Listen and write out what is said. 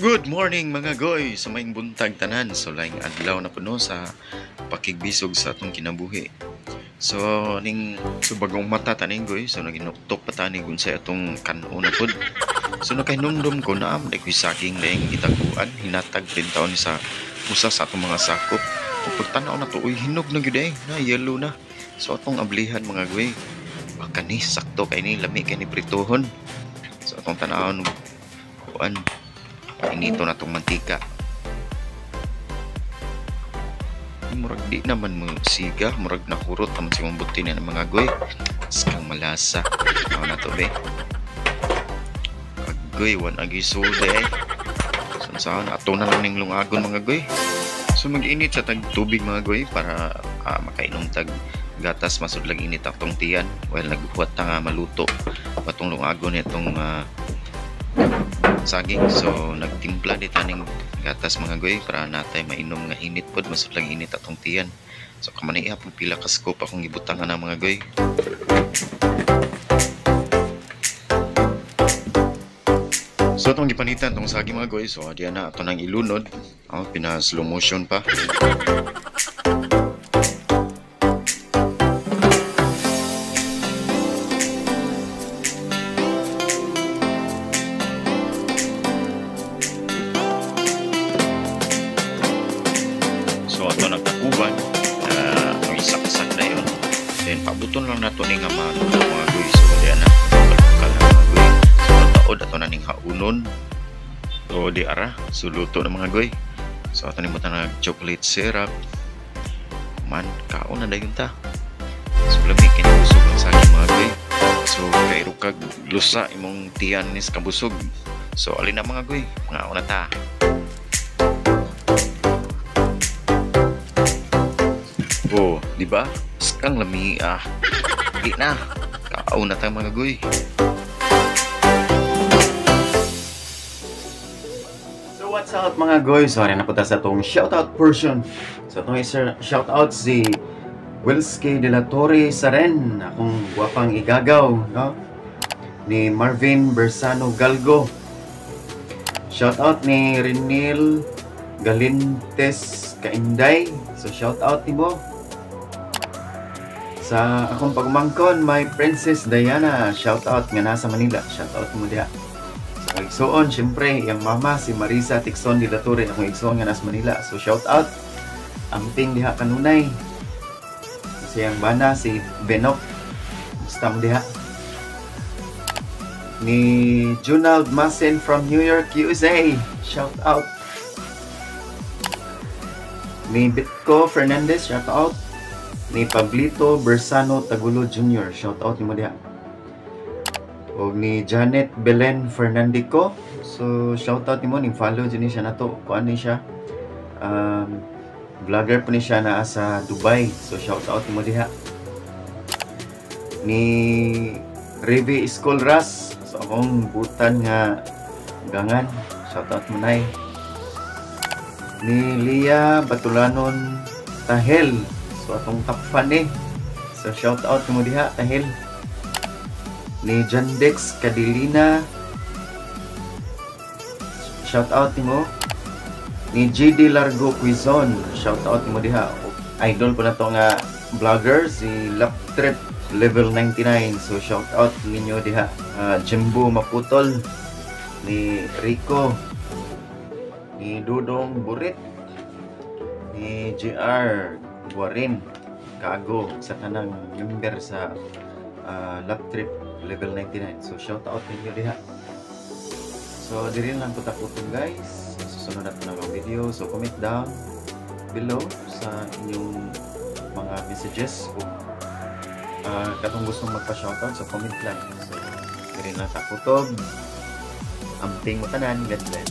Good morning mga goy sa maing buntag tanan. So laing adlaw na puno sa pakigbisog sa atong kinabuhi. So ning subagong mata taning goy, so naginuktok pa tani gun sa atong kan-o na pud. So nakahinumdum ko na am koy saging laing gitaguan hinatag rin taon sa usa sa atong mga sakop. Ug pagtanaw na to uy hinog na gyud na yellow na. So atong ablihan mga goy. Baka ni sakto kay ni lami kay ni prituhon. So atong tanawon kuan painito na itong mantika. Murag di naman mo siga, murag nakurot naman si mambuti na ng mga goy. Skang malasa. Ano na to be? Goy, wan agi sude eh. Saan ato na lang ning lungagon mga goy. So mag-init sa tag tubig mga goy para makainom tag gatas masud lang init atong tiyan. Well nagbuhat ta nga maluto patong lungagon itong saging. So nagtimpla di taning gatas mga goy para natay mainom nga init pod masud lang init atong tiyan. So kamani ihapon pila ka scoop akong gibutangan ng mga goy. So itong gipanitan itong saging mga goy, so diyan na ito nang ilunod. Pina slow motion pa. So ito nagtakuban, ang isaksak na yun. Then pabuton lang nato ni nga mga goy. So diyan na, kalkal na mga goy. So taod ato na ning haunon. So di ara, so luto na mga goy. So ato ni butan nag chocolate syrup. Man, kaon na dayon ta. So lami kinabusog ang saging mga goy. So kairo kag lusa imong tiyan nis kabusog. So alin na mga goy, mga una ta. Oh, di ba? Skang lami di na. Kaon na ta mga goy. So what's up mga goy? So na napunta sa itong shoutout portion. So itong shoutout si Wilski de la Torre Saren, akong guwapang igagaw, no? Ni Marvin Bersano Galgo. Shoutout ni Renil Galintes Kainday. So shoutout ni mo. Sa akong pagmangkon, my Princess Diana, shoutout nga nasa Manila. Shoutout mo diha. Sa igsoon, syempre, yung mama, si Marisa Tixon de la Torre, akong igsoon nga nasa Manila. So shoutout, amping diha kanunay. Kasi ang bana, si Benok, gusto mo diha. Ni Junald Masen from New York, USA, shoutout. Ni Bitco Fernandez, shoutout. Ni Pablito Bersano Tagulo Jr. Shoutout ni mo diha. O ni Janet Belen Fernandico. So shoutout ni mo, ning follow din siya nato. Kuan ni siya. Vlogger po ni siya na sa Dubai. So shoutout ni mo diha. Ni Revi Escolras. So akong butan nga gangan. Shoutout mo nay. Ni Lia Batulanon Tahel. So atong top fan So shout out mo diha Tahel. Ni Jandex Cadilina. Shout out mo. Ni GD Largo Quizon. Shout out mo diha. Idol ko na to nga vlogger si Lap Trip level 99. So shout out ninyo diha. Jimbo Maputol. Ni Rico. Ni Dudong Burit. Ni JR Warin Kago sa tanang member sa Lap Trip level 99. So shout out ninyo diha. So diri lang ko taputong guys. Susunod na po ng video. So comment down below sa inyong mga messages o katong gustong magpa-shoutout. So comment lang. So diri lang taputog. Amping mo tanan. God bless.